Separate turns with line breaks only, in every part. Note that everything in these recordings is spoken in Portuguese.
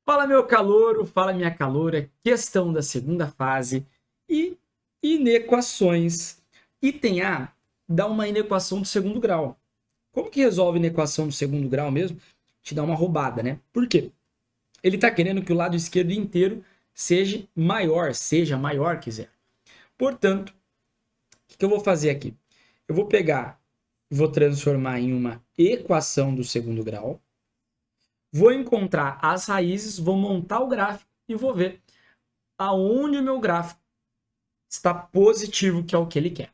Fala meu calouro, fala minha caloura, questão da segunda fase e inequações. Item A dá uma inequação do segundo grau. Como que resolve inequação do segundo grau mesmo? Te dá uma roubada, né? Por quê? Ele está querendo que o lado esquerdo inteiro seja maior que zero. Portanto, o que eu vou fazer aqui? Eu vou pegar e vou transformar em uma equação do segundo grau. Vou encontrar as raízes, vou montar o gráfico e vou ver aonde o meu gráfico está positivo, que é o que ele quer.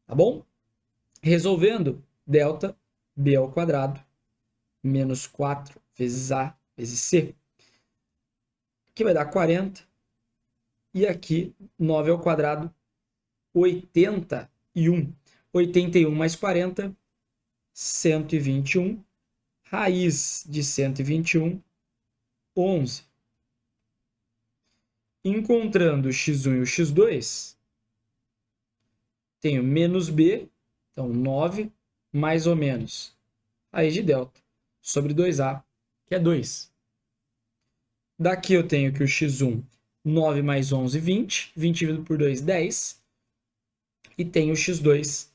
Tá bom? Resolvendo, delta b ao quadrado menos 4 vezes a vezes c. Aqui vai dar 40. E aqui, 9 ao quadrado, 81. 81 mais 40, 121. Raiz de 121, 11. Encontrando o x1 e o x2, tenho menos b, então 9, mais ou menos raiz de delta, sobre 2a, que é 2. Daqui eu tenho que o x1, 9 mais 11, 20. 20 dividido por 2, 10. E tenho o x2,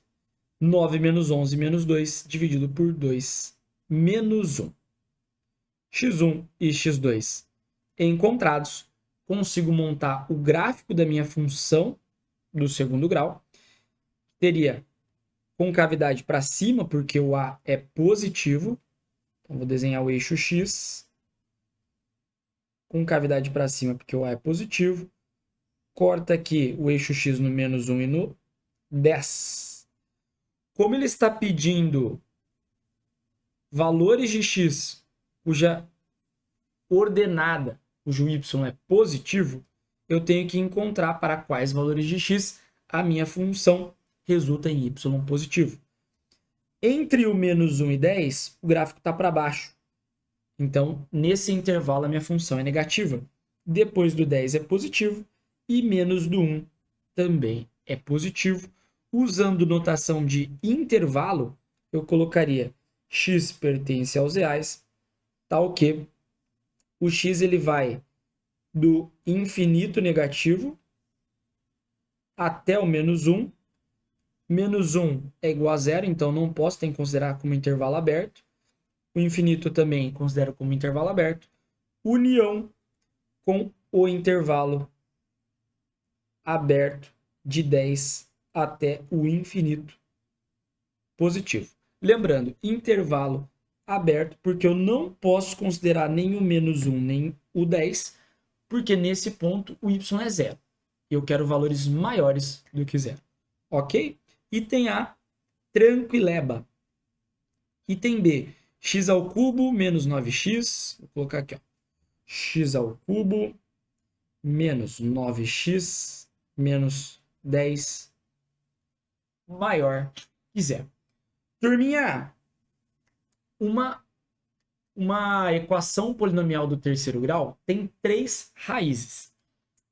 9 menos 11 menos 2, dividido por 2, menos 1. x1 e x2 encontrados, consigo montar o gráfico da minha função do segundo grau. Teria concavidade para cima, porque o A é positivo. Então, vou desenhar o eixo X. Concavidade para cima, porque o A é positivo. Corta aqui o eixo X no menos 1 e no 10. Como ele está pedindo valores de X cuja ordenada, cujo Y é positivo, eu tenho que encontrar para quais valores de X a minha função resulta em Y positivo. Entre o menos 1 e 10, o gráfico está para baixo. Então, nesse intervalo, a minha função é negativa. Depois do 10 é positivo e menos do 1 também é positivo. Usando notação de intervalo, eu colocaria x pertence aos reais, tal que o x ele vai do infinito negativo até o menos 1. Menos 1 é igual a zero, então não posso, tem que considerar como intervalo aberto. O infinito também considero como intervalo aberto. União com o intervalo aberto de 10 até o infinito positivo. Lembrando, intervalo aberto, porque eu não posso considerar nem o menos 1 nem o 10, porque nesse ponto o y é zero. Eu quero valores maiores do que zero. Ok? Item A, tranquileba. Item B, x ao cubo menos 9x. Vou colocar aqui, ó. X ao cubo menos 9x menos 10 maior que zero. Turminha, uma equação polinomial do terceiro grau tem 3 raízes.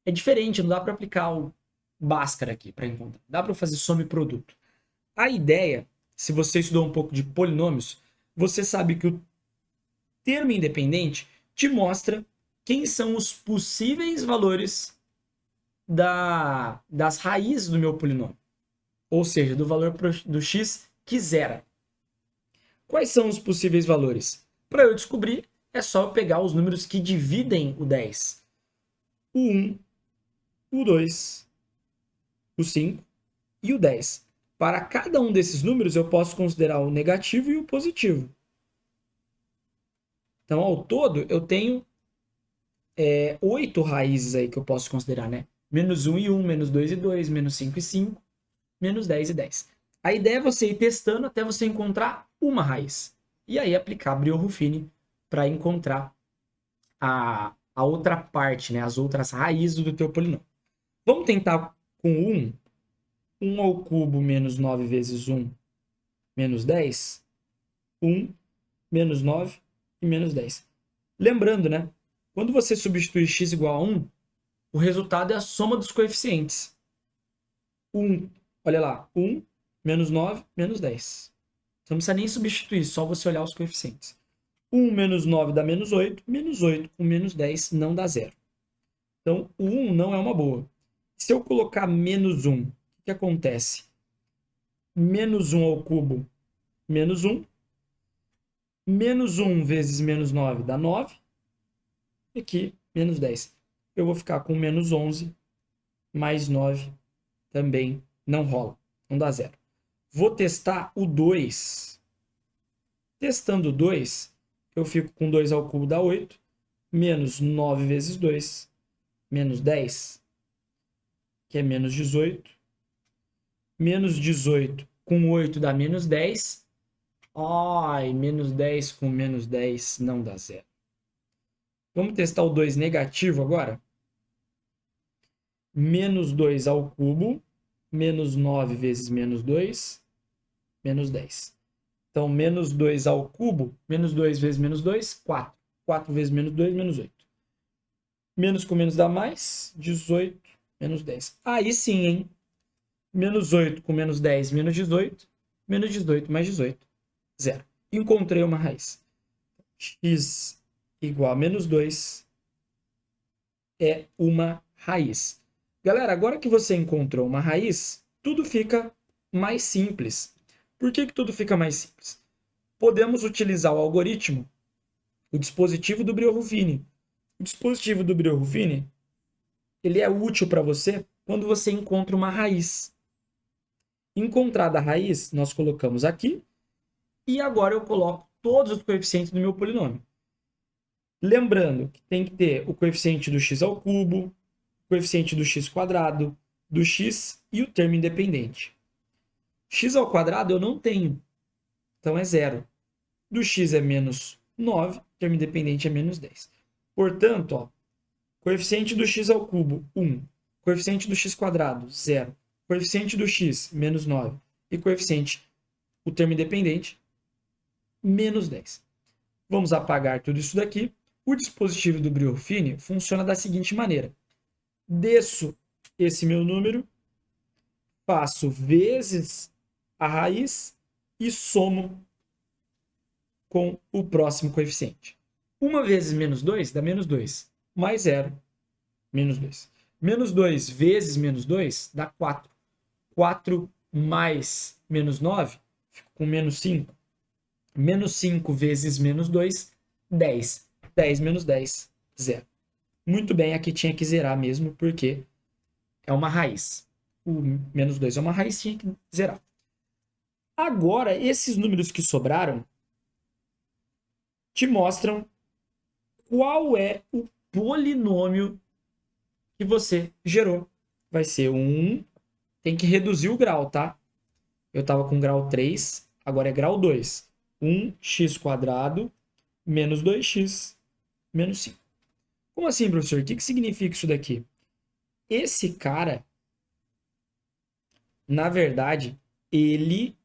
É diferente, não dá para aplicar o Bhaskara aqui para encontrar. Dá para fazer soma e produto. A ideia, se você estudou um pouco de polinômios, você sabe que o termo independente te mostra quem são os possíveis valores das raízes do meu polinômio. Ou seja, do valor do x que zera. Quais são os possíveis valores? Para eu descobrir, é só eu pegar os números que dividem o 10. O 1, o 2, o 5 e o 10. Para cada um desses números, eu posso considerar o negativo e o positivo. Então, ao todo, eu tenho 8 raízes aí que eu posso considerar, né? Menos 1 e 1, menos 2 e 2, menos 5 e 5, menos 10 e 10. A ideia é você ir testando até você encontrar uma raiz. E aí aplicar Brio-Ruffini para encontrar a outra parte, né? As outras raízes do teu polinômio. Vamos tentar com 1. 1 ao cubo menos 9 vezes 1 menos 10. 1 menos 9 e menos 10. Lembrando, né? Quando você substitui x igual a 1, o resultado é a soma dos coeficientes. 1, olha lá, 1 menos 9 menos 10. Você não precisa nem substituir, só você olhar os coeficientes. 1 menos 9 dá menos 8. Menos 8 com menos 10 não dá zero. Então, o 1 não é uma boa. Se eu colocar menos 1, o que acontece? Menos 1 ao cubo, menos 1. Menos 1 vezes menos 9 dá 9. E aqui, menos 10. Eu vou ficar com menos 11 mais 9. Também não rola. Não dá zero. Vou testar o 2. Testando o 2, eu fico com 2 ao cubo dá 8. Menos 9 vezes 2, menos 10, que é menos 18. Menos 18 com 8 dá menos 10. Ai, menos 10 com menos 10 não dá zero. Vamos testar o 2 negativo agora? Menos 2 ao cubo, menos 9 vezes menos 2, menos 10. Então, menos 2 ao cubo, menos 2 vezes menos 2, 4. 4 vezes menos 2, menos 8. Menos com menos dá mais, 18, menos 10. Aí sim, hein? Menos 8 com menos 10, menos 18. Menos 18 mais 18, zero. Encontrei uma raiz. X igual a menos 2 é uma raiz. Galera, agora que você encontrou uma raiz, tudo fica mais simples. Por que tudo fica mais simples? Podemos utilizar o algoritmo, o dispositivo do Brio-Ruffini. O dispositivo do Brio-Ruffini, ele é útil para você quando você encontra uma raiz. Encontrada a raiz, nós colocamos aqui, e agora eu coloco todos os coeficientes do meu polinômio. Lembrando que tem que ter o coeficiente do x ao cubo, o coeficiente do x quadrado, do x e o termo independente. X ao quadrado eu não tenho, então é zero. Do x é menos 9, o termo independente é menos 10. Portanto, ó, coeficiente do x ao cubo, 1. Coeficiente do x quadrado, 0. Coeficiente do x, menos 9. E coeficiente, o termo independente, menos 10. Vamos apagar tudo isso daqui. O dispositivo do Brio-Ruffini funciona da seguinte maneira. Desço esse meu número, faço vezes a raiz e somo com o próximo coeficiente. 1 vezes menos 2 dá menos 2. Mais 0, menos 2. Menos 2 vezes menos 2 dá 4. 4 mais menos 9, fico com menos 5. Menos 5 vezes menos 2, 10. 10 menos 10, 0. Muito bem, aqui tinha que zerar mesmo, porque é uma raiz. O menos 2 é uma raiz, tinha que zerar. Agora, esses números que sobraram te mostram qual é o polinômio que você gerou. Vai ser 1, tem que reduzir o grau, tá? Eu estava com grau 3, agora é grau 2. 1x² menos 2x menos 5. Como assim, professor? O que significa isso daqui? Esse cara, na verdade, ele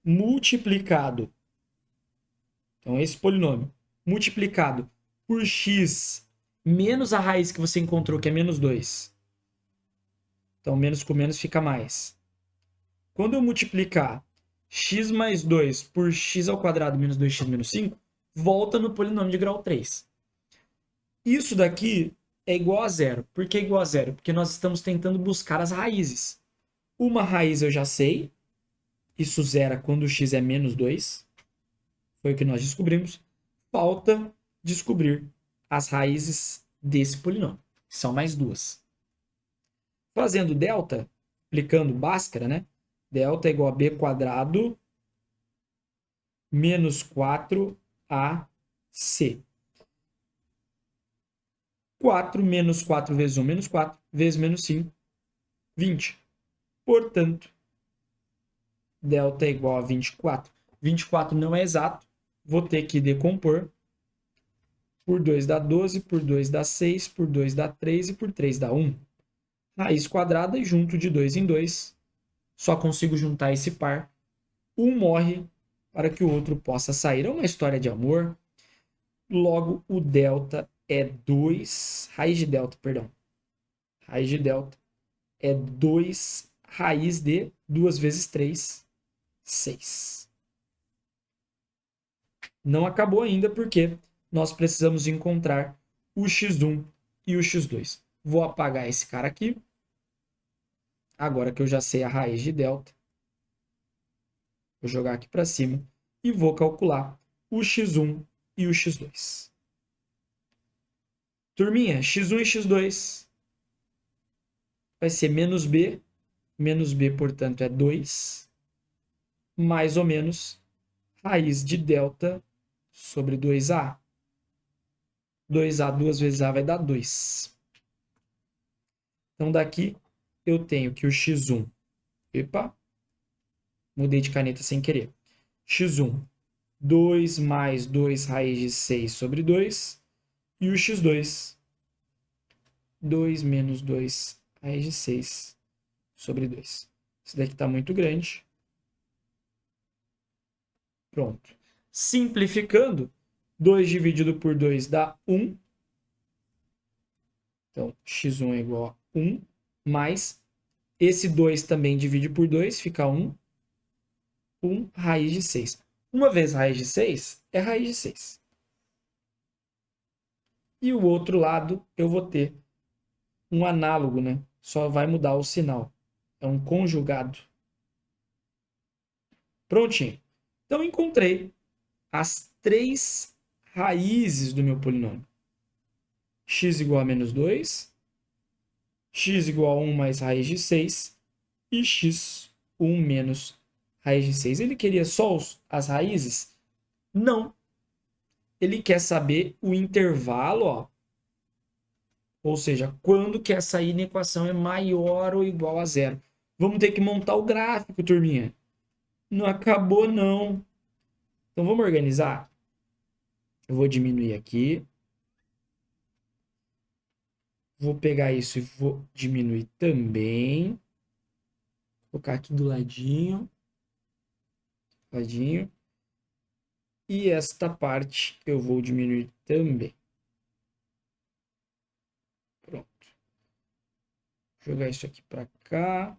multiplicado, então esse polinômio, multiplicado por x menos a raiz que você encontrou, que é menos 2. Então, menos com menos fica mais. Quando eu multiplicar x mais 2 por x² menos 2x menos 5, volta no polinômio de grau 3. Isso daqui é igual a zero. Por que igual a zero? Porque nós estamos tentando buscar as raízes. Uma raiz eu já sei. Isso zera quando x é menos 2. Foi o que nós descobrimos. Falta descobrir as raízes desse polinômio. São mais duas. Fazendo delta, aplicando Bhaskara, né? Delta é igual a b² menos 4ac. 4 menos 4 vezes 1 menos 4 vezes menos 5, 20. Portanto, delta é igual a 24. 24 não é exato, vou ter que decompor. Por 2 dá 12, por 2 dá 6, por 2 dá 3 e por 3 dá 1. Raiz quadrada e junto de 2 em 2. Só consigo juntar esse par. Um morre para que o outro possa sair. É uma história de amor. Logo, o delta é 2. Raiz de delta, perdão. Raiz de delta é 2 raiz de 2 vezes 3, 6. Não acabou ainda porque nós precisamos encontrar o x1 e o x2. Vou apagar esse cara aqui. Agora que eu já sei a raiz de delta, vou jogar aqui para cima e vou calcular o x1 e o x2. Turminha, x1 e x2 vai ser menos b, portanto, é 2, mais ou menos raiz de delta sobre 2a. 2a, 2 vezes a vai dar 2. Então, daqui eu tenho que o x1... Epa! Mudei de caneta sem querer. x1, 2 mais 2 raiz de 6 sobre 2. E o x2, 2 menos 2 raiz de 6 sobre 2. Isso daqui está muito grande. Pronto. Simplificando, 2 dividido por 2 dá 1. Então, x1 é igual a 1, mais esse 2 também divide por 2, fica 1. 1 raiz de 6. Uma vez raiz de 6 é raiz de 6. E o outro lado eu vou ter um análogo, né? Só vai mudar o sinal. É um conjugado. Prontinho. Então, encontrei as 3 raízes do meu polinômio. X igual a menos 2, x igual a 1 mais raiz de 6 e x 1 menos raiz de 6. Ele queria só as raízes? Não. Ele quer saber o intervalo, ó. Ou seja, quando que essa inequação é maior ou igual a zero. Vamos ter que montar o gráfico, turminha. Não acabou, não. Então, vamos organizar? Eu vou diminuir aqui. Vou pegar isso e vou diminuir também. Vou colocar aqui do ladinho. E esta parte eu vou diminuir também. Pronto. Vou jogar isso aqui para cá.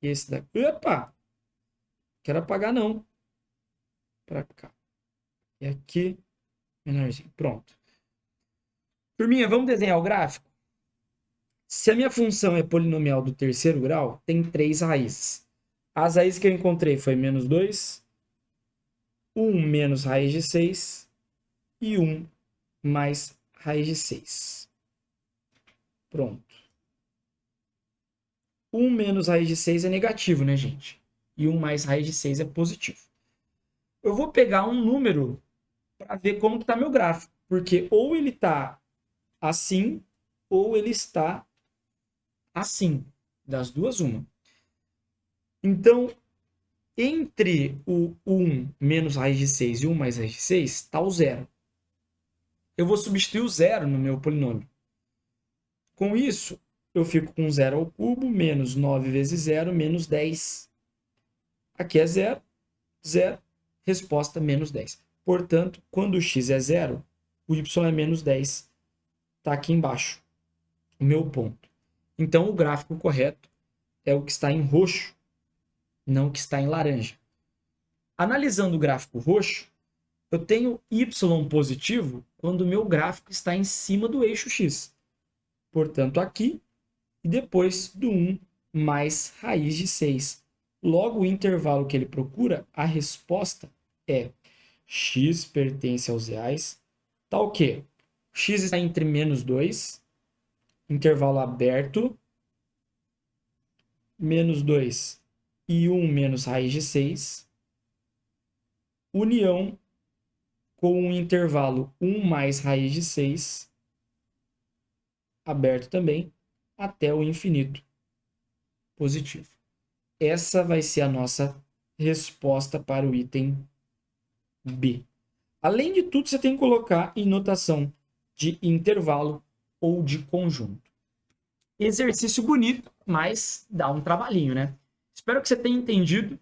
E esse daqui... Opa! Quero apagar, não. Para cá. E aqui, menorzinho. Pronto. Turminha, vamos desenhar o gráfico? Se a minha função é polinomial do terceiro grau, tem 3 raízes. As raízes que eu encontrei foi menos 2, 1 menos raiz de 6 e 1 mais raiz de 6. Pronto. 1 menos raiz de 6 é negativo, né, gente? E 1 mais raiz de 6 é positivo. Eu vou pegar um número para ver como está meu gráfico. Porque ou ele está assim, ou ele está assim. Das duas, uma. Então, entre o 1 menos raiz de 6 e 1 mais raiz de 6, está o zero. Eu vou substituir o zero no meu polinômio. Com isso, eu fico com 0 ao cubo, menos 9 vezes 0, menos 10. Aqui é 0, 0, resposta menos 10. Portanto, quando o x é 0, o y é menos 10. Está aqui embaixo, o meu ponto. Então, o gráfico correto é o que está em roxo, não o que está em laranja. Analisando o gráfico roxo, eu tenho y positivo quando o meu gráfico está em cima do eixo x. Portanto, aqui, e depois do 1 mais raiz de 6. Logo, o intervalo que ele procura, a resposta é x pertence aos reais, tá o quê? X está entre menos 2, intervalo aberto, menos 2 e 1 menos raiz de 6, união com o intervalo 1 mais raiz de 6, aberto também, até o infinito, positivo. Essa vai ser a nossa resposta para o item B. Além de tudo, você tem que colocar em notação de intervalo ou de conjunto. Exercício bonito, mas dá um trabalhinho, né? Espero que você tenha entendido,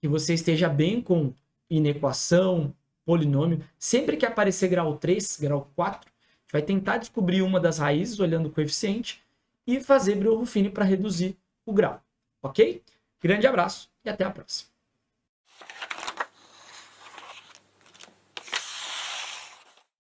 que você esteja bem com inequação, polinômio. Sempre que aparecer grau 3, grau 4, a gente vai tentar descobrir uma das raízes olhando o coeficiente e fazer Breuer-Ruffini para reduzir o grau. Ok? Grande abraço e até a próxima.